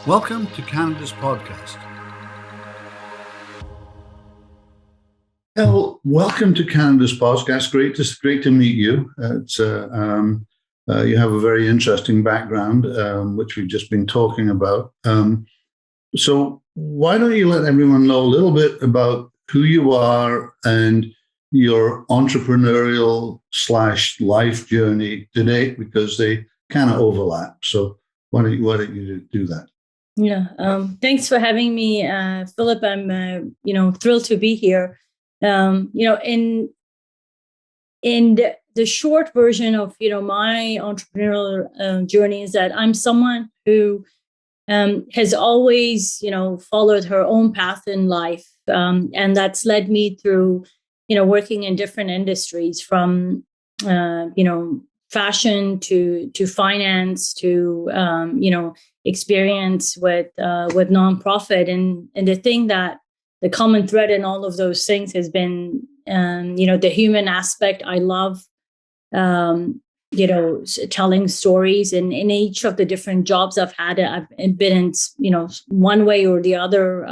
Welcome to Canada's podcast. Well, welcome to Canada's podcast. Great to meet you. You have a very interesting background, which we've just been talking about. So why don't you let everyone know a little bit about who you are and your entrepreneurial / life journey today, because they kind of overlap. So why don't you do that? Yeah. Thanks for having me, Philip. I'm, thrilled to be here. In the short version of, my entrepreneurial journey is that I'm someone who has always, followed her own path in life. And that's led me through, working in different industries from, fashion to finance to, experience with nonprofit. And the common thread in all of those things has been, the human aspect. I love, telling stories, and in each of the different jobs I've had, I've been in, one way or the other,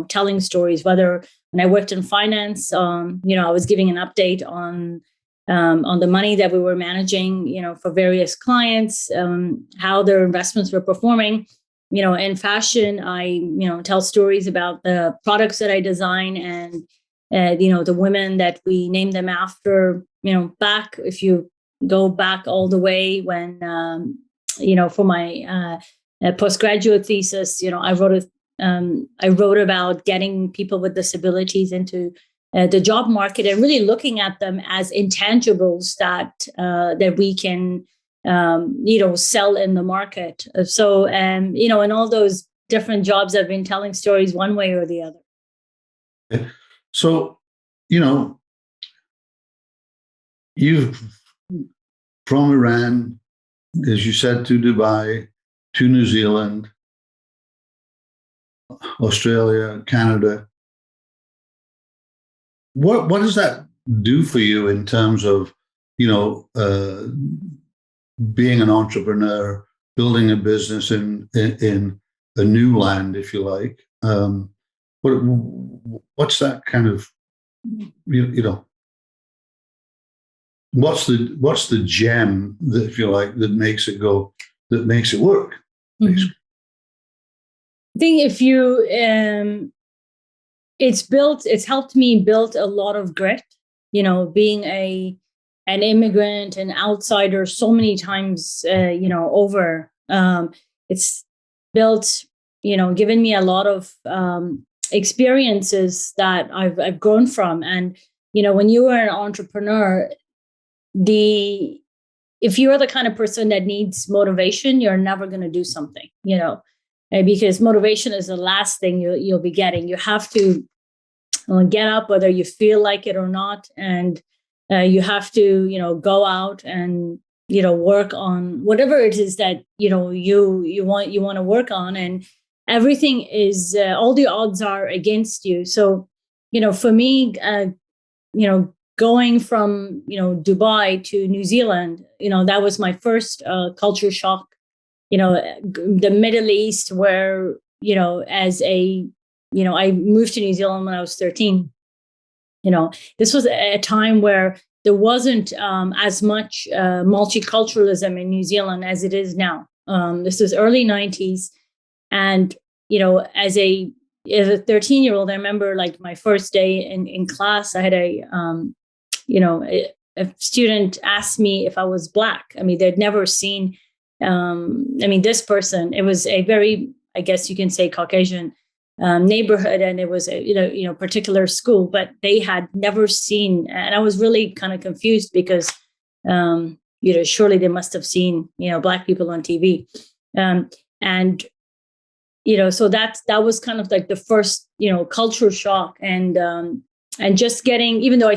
telling stories. Whether when I worked in finance, I was giving an update on the money that we were managing, for various clients, how their investments were performing. In fashion, I, tell stories about the products that I design and, the women that we name them after. Back, if you go back all the way when, for my postgraduate thesis, I wrote about getting people with disabilities into the job market and really looking at them as intangibles that we can sell in the market. So in all those different jobs, I've been telling stories one way or the other. Okay. So you've from Iran, as you said, to Dubai, to New Zealand, Australia, Canada. What does that do for you in terms of, being an entrepreneur, building a business in a new land, if you like? What's that kind of, what's the gem that, if you like, that makes it work? Mm-hmm. I think if you, it's helped me build a lot of grit, being an immigrant, an outsider so many times, over. It's built, given me a lot of experiences that I've grown from. And, when you are an entrepreneur, if you're the kind of person that needs motivation, you're never going to do something, because motivation is the last thing you'll be getting. You have to get up whether you feel like it or not, and you have to go out and work on whatever it is that you want to work on. And everything is all the odds are against you. So for me, going from Dubai to New Zealand, that was my first culture shock. The Middle East, where as a I moved to New Zealand when I was 13. This was a time where there wasn't as much multiculturalism in New Zealand as it is now. This was early 90s. And, as a 13-year-old, I remember like my first day in class, I had a student asked me if I was Black. I mean, they'd never seen, this person, it was a very, I guess you can say, Caucasian neighborhood, and it was a particular school, but they had never seen, and I was really kind of confused because surely they must have seen Black people on TV, and so that was kind of like the first culture shock, and just getting, even though I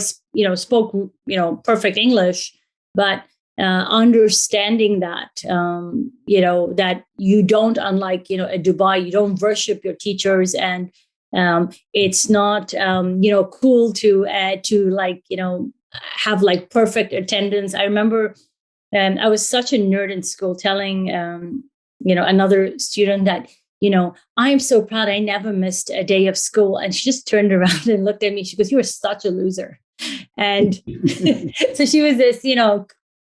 spoke perfect English, but understanding that, that you don't, unlike, at Dubai, you don't worship your teachers, and it's not, cool to like, have like perfect attendance. I remember I was such a nerd in school telling another student that, I am so proud I never missed a day of school. And she just turned around and looked at me. She goes, "You were such a loser." And so she was this,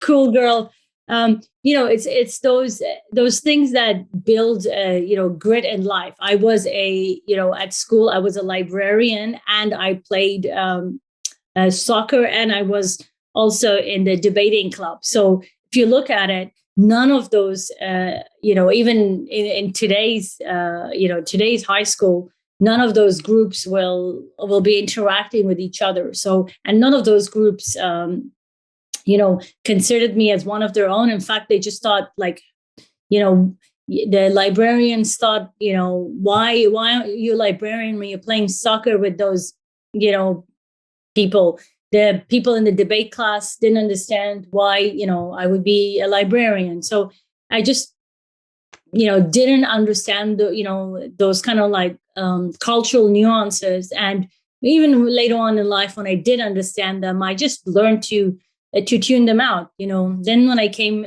cool girl. It's those things that build, grit in life. I was at school, I was a librarian, and I played soccer, and I was also in the debating club. So if you look at it, none of those, even in today's, today's high school, none of those groups will be interacting with each other. So, and none of those groups, considered me as one of their own. In fact, they just thought the librarians thought, why aren't you a librarian when you're playing soccer with those, people? The people in the debate class didn't understand why, I would be a librarian. So I just, didn't understand those kind of cultural nuances. And even later on in life, when I did understand them, I just learned to tune them out. Then when I came,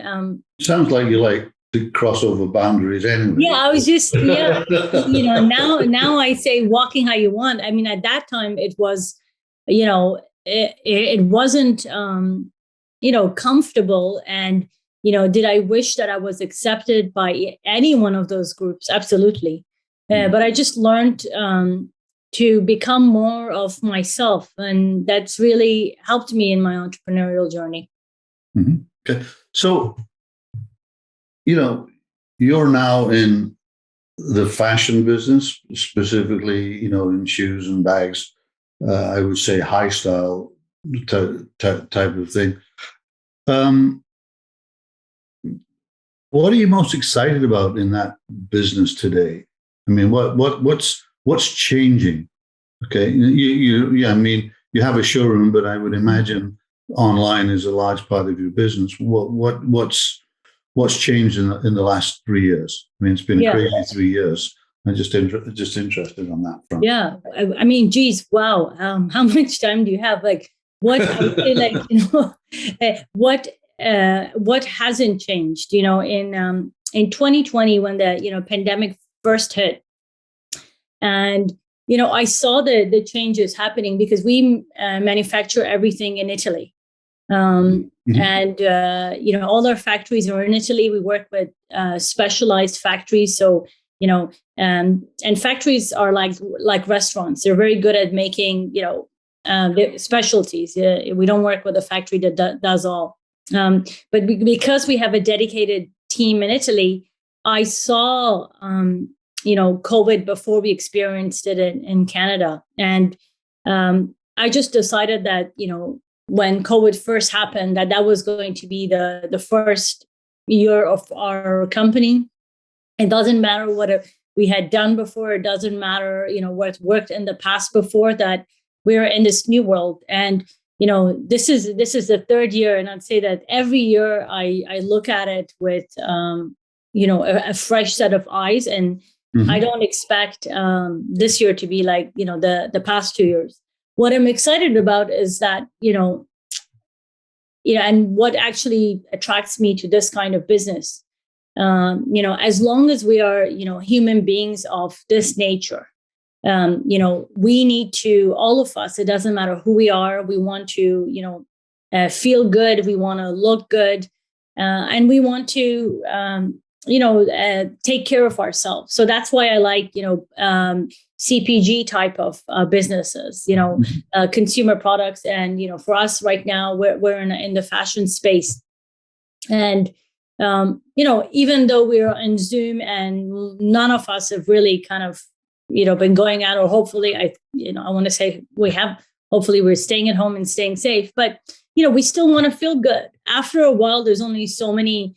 sounds like you like to cross over boundaries anyway. Yeah, I was just now I say walking how you want. I mean, at that time it was, it wasn't comfortable. And did I wish that I was accepted by any one of those groups? Absolutely. But I just learned to become more of myself, and that's really helped me in my entrepreneurial journey. Mm-hmm. Okay. So, you're now in the fashion business, specifically, in shoes and bags. I would say high style type of thing. What are you most excited about in that business today? I mean, what's changing? Okay, I mean, you have a showroom, but I would imagine online is a large part of your business. What's changed in the last 3 years? I mean, it's been a crazy 3 years. I'm just interested on that front. Yeah, I mean, geez, wow. How much time do you have? Like, what? I would say, what hasn't changed? In 2020, when the pandemic first hit, and I saw the changes happening because we manufacture everything in Italy. And all our factories are in Italy. We work with specialized factories. So and factories are like restaurants. They're very good at making specialties. We don't work with a factory that does all. But because we have a dedicated team in Italy, I saw COVID before we experienced it in Canada, and I just decided that when COVID first happened, that was going to be the first year of our company. It doesn't matter what we had done before. It doesn't matter, what worked in the past before, that we're in this new world. And, this is the third year. And I'd say that every year I look at it with, a fresh set of eyes. And I don't expect this year to be like, the past 2 years. What I'm excited about is that, and what actually attracts me to this kind of business, as long as we are, human beings of this nature, we need to, all of us, it doesn't matter who we are, we want to, feel good, we want to look good, and we want to, take care of ourselves. So that's why I like, CPG type of businesses, consumer products. And, for us right now, we're in the fashion space. And, even though we're on Zoom and none of us have really kind of, been going out, or hopefully I want to say we have, hopefully we're staying at home and staying safe, but, we still want to feel good. After a while, there's only so many,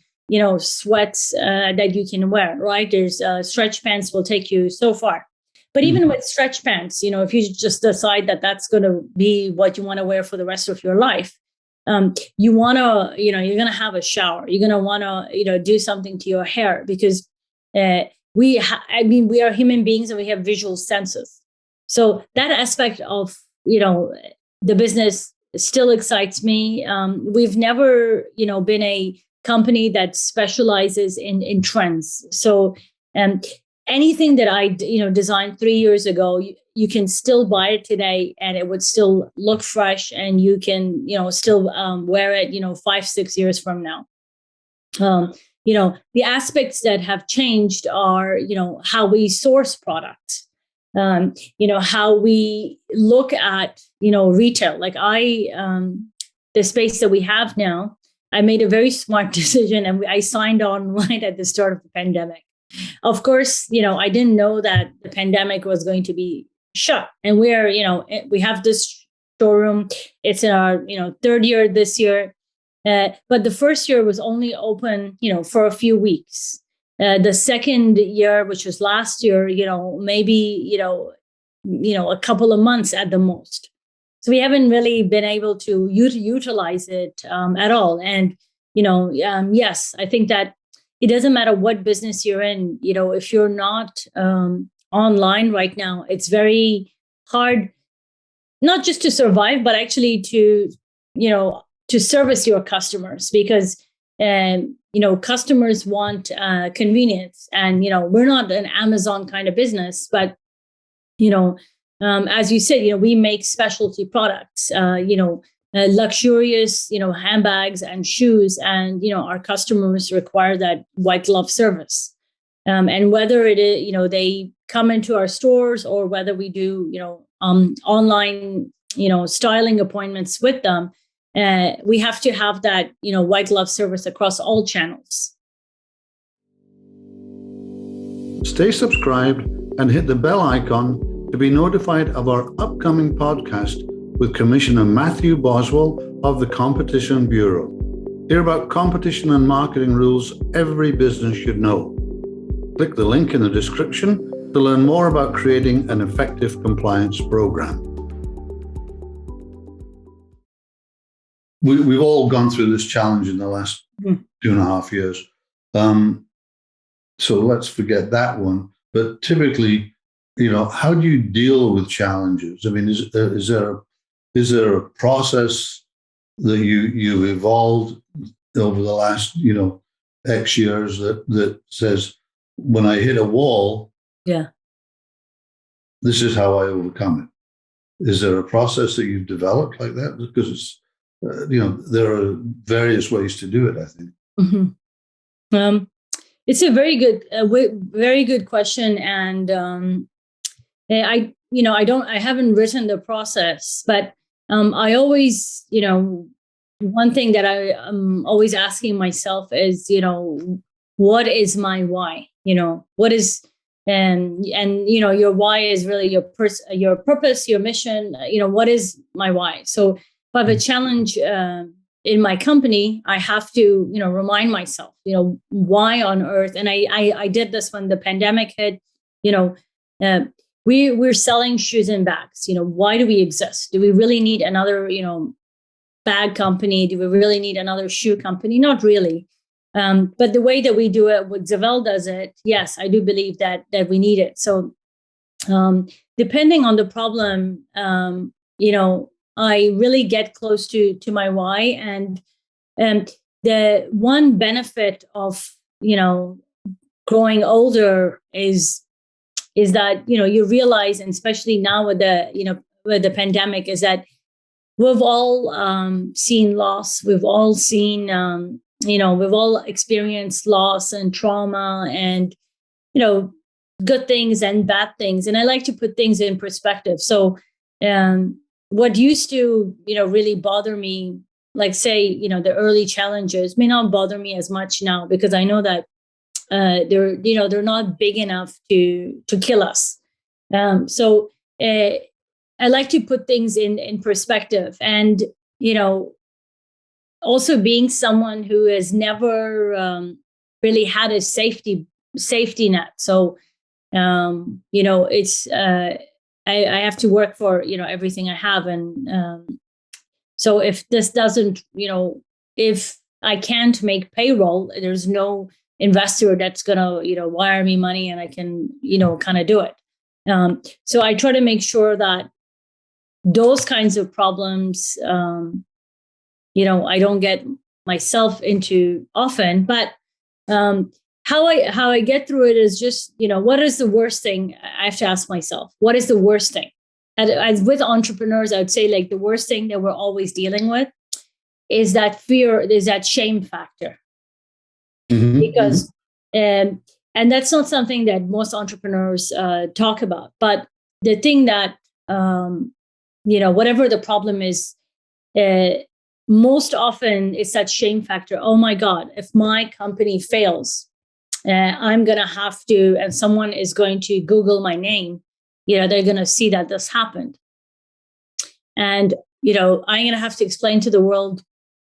sweats that you can wear, right? There's stretch pants will take you so far. But even with stretch pants, if you just decide that that's going to be what you want to wear for the rest of your life, you want to, you're going to have a shower. You're going to want to, do something to your hair, because we are human beings and we have visual senses. So that aspect of, the business still excites me. We've never, been a company that specializes in trends. So anything that I designed 3 years ago, you can still buy it today and it would still look fresh, and you can still wear it 5-6 years from now. The aspects that have changed are how we source product, how we look at retail. Like the space that we have now, I made a very smart decision, and I signed on right at the start of the pandemic. Of course, I didn't know that the pandemic was going to be shut. And we have this showroom. It's in our, third year this year. But the first year was only open, for a few weeks. The second year, which was last year, maybe, a couple of months at the most. So we haven't really been able to utilize it at all. And, yes, I think that it doesn't matter what business you're in, if you're not online right now, it's very hard, not just to survive, but actually to service your customers, because, customers want convenience. And, we're not an Amazon kind of business, but, as you said, we make specialty products, luxurious, handbags and shoes, and our customers require that white glove service. And whether it is, they come into our stores, or whether we do, online, styling appointments with them, we have to have that, white glove service across all channels. Stay subscribed and hit the bell icon to be notified of our upcoming podcast with Commissioner Matthew Boswell of the Competition Bureau. Hear about competition and marketing rules every business should know. Click the link in the description to learn more about creating an effective compliance program. We've all gone through this challenge in the last 2.5 years. So let's forget that one. But typically, how do you deal with challenges? I mean, is there a process that you've evolved over the last, X years that says, when I hit a wall, this is how I overcome it? Is there a process that you've developed like that? Because it's, there are various ways to do it, I think. Mm-hmm. It's a very good question. And I haven't written the process, but I always, one thing that I'm always asking myself is, what is my why? What is, and your why is really your purpose, your mission. What is my why? So if I have a challenge in my company, I have to, remind myself, why on earth. And I did this when the pandemic hit. We're selling shoes and bags. Why do we exist? Do we really need another, bag company? Do we really need another shoe company? Not really. But the way that we do it, what Zavelle does it, yes, I do believe that we need it. So depending on the problem, I really get close to my why. And the one benefit of, growing older is that, you realize, and especially now with the pandemic, is that we've all seen loss. We've all seen, we've all experienced loss and trauma and, good things and bad things. And I like to put things in perspective. So what used to, really bother me, like say, the early challenges may not bother me as much now, because I know that they're not big enough to kill us. So I like to put things in perspective, and also being someone who has never really had a safety net. So it's I have to work for everything I have, and so if this doesn't, if I can't make payroll, there's no investor that's gonna wire me money and I can kind of do it. So I try to make sure that those kinds of problems, I don't get myself into often. But how I get through it is just, what is the worst thing? I have to ask myself, what is the worst thing? As with entrepreneurs, I would say like the worst thing that we're always dealing with is that fear, is that shame factor. Mm-hmm. Because and that's not something that most entrepreneurs talk about. But the thing that whatever the problem is, most often it's that shame factor. Oh my God, if my company fails, I'm gonna have to, and someone is going to Google my name. They're gonna see that this happened, and I'm gonna have to explain to the world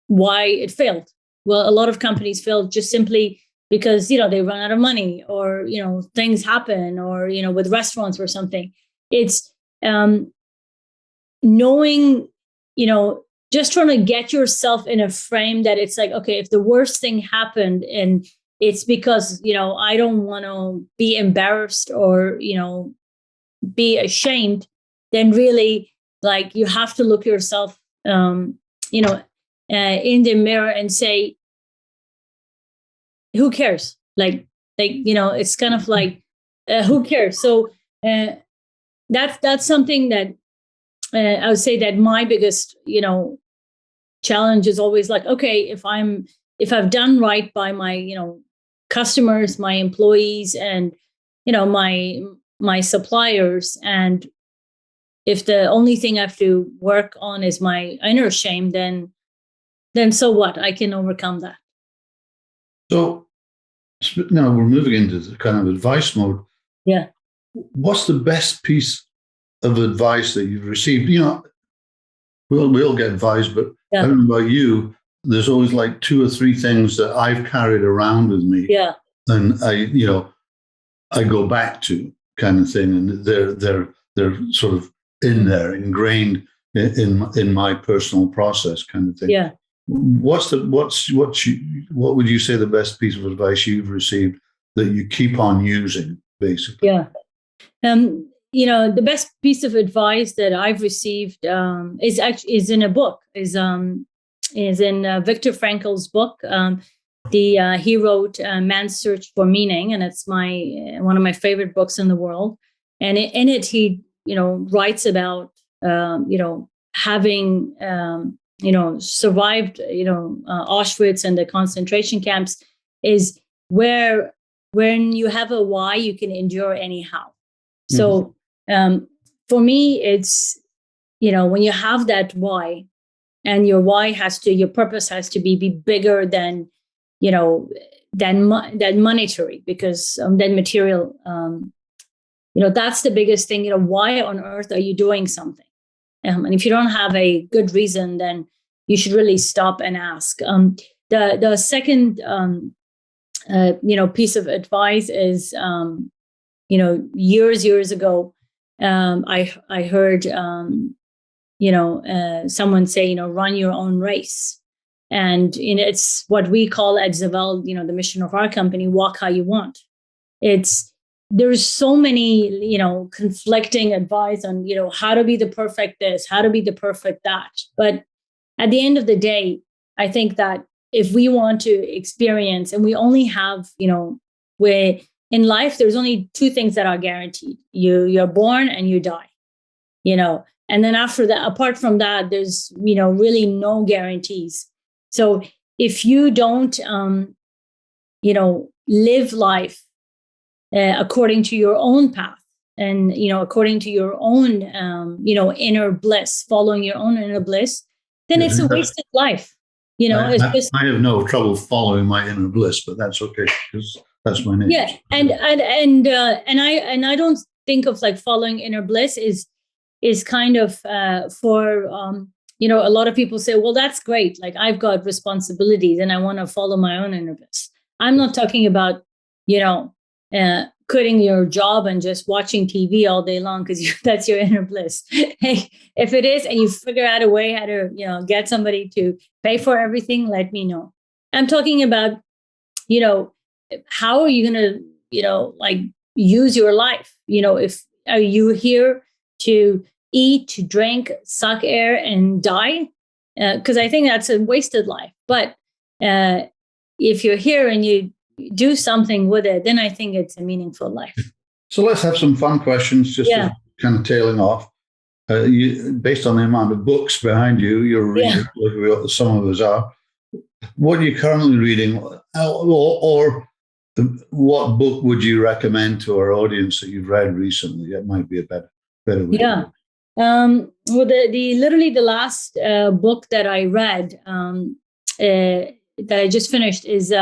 why it failed. Well, a lot of companies fail just simply because they run out of money, or things happen, or with restaurants or something. It's knowing, just trying to get yourself in a frame that it's like, okay, if the worst thing happened and it's because I don't want to be embarrassed or be ashamed, then really, like, you have to look yourself in the mirror and say, who cares? Like it's kind of like, who cares? So that's something that I would say that my biggest challenge is always like, okay, if I've done right by my customers, my employees, and my suppliers, and if the only thing I have to work on is my inner shame, then so what? I can overcome that. So now we're moving into the kind of advice mode. Yeah. What's the best piece of advice that you've received? We all get advice, but I don't know about you. There's always like 2 or 3 things that I've carried around with me. Yeah. And I go back to, kind of thing, and they're sort of in there, ingrained in my personal process, kind of thing. Yeah. What would you say the best piece of advice you've received that you keep on using, basically? Yeah. The best piece of advice that I've received is in a book, is in Viktor Frankl's book. He wrote Man's Search for Meaning, and it's one of my favorite books in the world. And in it, he writes about having survived Auschwitz and the concentration camps, is where when you have a why, you can endure anyhow. Mm-hmm. So for me, it's when you have that why, and your purpose has to be bigger than than monetary, because than material. That's the biggest thing. Why on earth are you doing something? And if you don't have a good reason, then you should really stop and ask. The second piece of advice is years ago, I heard someone say, run your own race. And it's what we call at Zavell, the mission of our company, walk how you want. There's so many, conflicting advice on, how to be the perfect this, how to be the perfect that. But at the end of the day, I think that if we want to experience, and we only have, where in life, there's only 2 things that are guaranteed. You're born and you die, and then after that, apart from that, there's, really no guarantees. So if you don't, live life according to your own path, and, according to your own, inner bliss, following your own inner bliss, then it's a wasted life. I have no trouble following my inner bliss, but that's okay, because that's my name. Yeah. And I don't think of like following inner bliss is kind of for, a lot of people say, well, that's great. Like, I've got responsibilities and I want to follow my own inner bliss. I'm not talking about, quitting your job and just watching TV all day long because that's your inner bliss. Hey, if it is, and you figure out a way how to, get somebody to pay for everything, let me know. I'm talking about, how are you going to, like, use your life? If are you here to eat, to drink, suck air, and die? Because I think that's a wasted life. But if you're here and you do something with it, then I think it's a meaningful life. So let's have some fun questions, just kind of tailing off. Based on the amount of books behind you, you're a reader, like some of us are. What are you currently reading, or what book would you recommend to our audience that you've read recently? That might be a better way. Yeah. Well, literally the last book that I read that I just finished is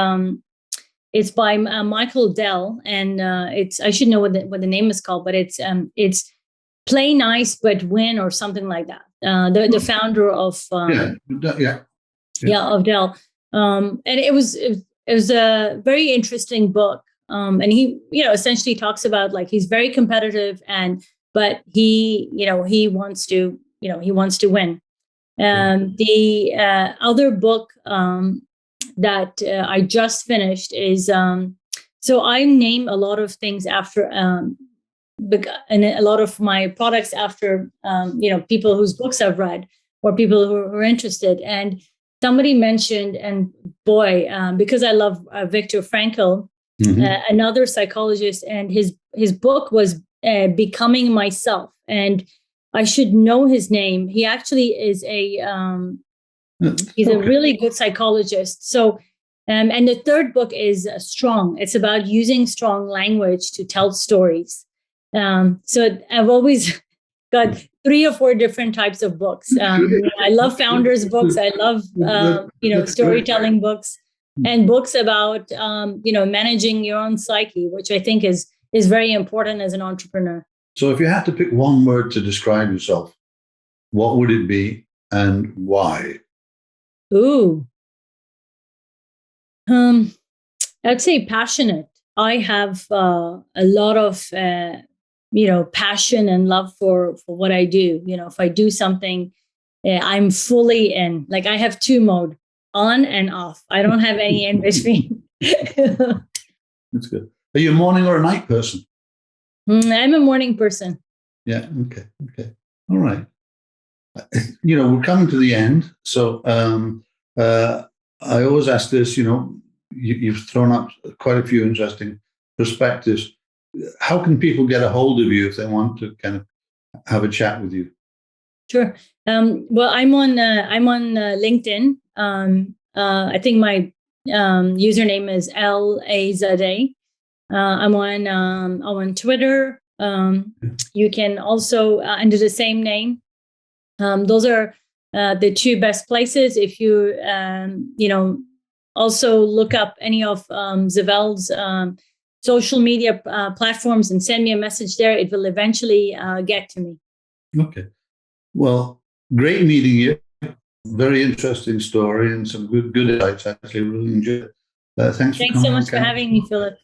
it's by Michael Dell, and I should know what the name is called, but it's Play Nice but Win or something like that. The founder of of Dell, and it was a very interesting book. And he essentially talks about, like, he's very competitive, but he wants to win. The other book that I just finished is so I name a lot of things after and a lot of my products after people whose books I've read or people who are interested. And somebody mentioned, and boy, because I love Viktor Frankl, another psychologist, and his book was Becoming Myself, and I should know his name. He actually is he's a really good psychologist. So, and the third book is Strong. It's about using strong language to tell stories. So I've always got 3 or 4 different types of books. I love founders books. I love storytelling books, and books about managing your own psyche, which I think is very important as an entrepreneur. So if you had to pick one word to describe yourself, what would it be and why? Ooh. I'd say passionate. I have a lot of passion and love for what I do. If I do something, I'm fully in. Like, I have 2 mode, on and off. I don't have any in between. That's good. Are you a morning or a night person? I'm a morning person. Yeah. Okay. All right. We're coming to the end. So I always ask this, you've thrown up quite a few interesting perspectives. How can people get a hold of you if they want to kind of have a chat with you? Sure. Well, I'm on LinkedIn. I think my username is Elle AyoubZadeh. I'm on Twitter. You can also under the same name. Those are the 2 best places. If you also look up any of Zevel's social media platforms and send me a message there, it will eventually get to me. Okay. Well, great meeting you. Very interesting story and some good insights. I actually really enjoyed it. Thanks so much for having me, Philip.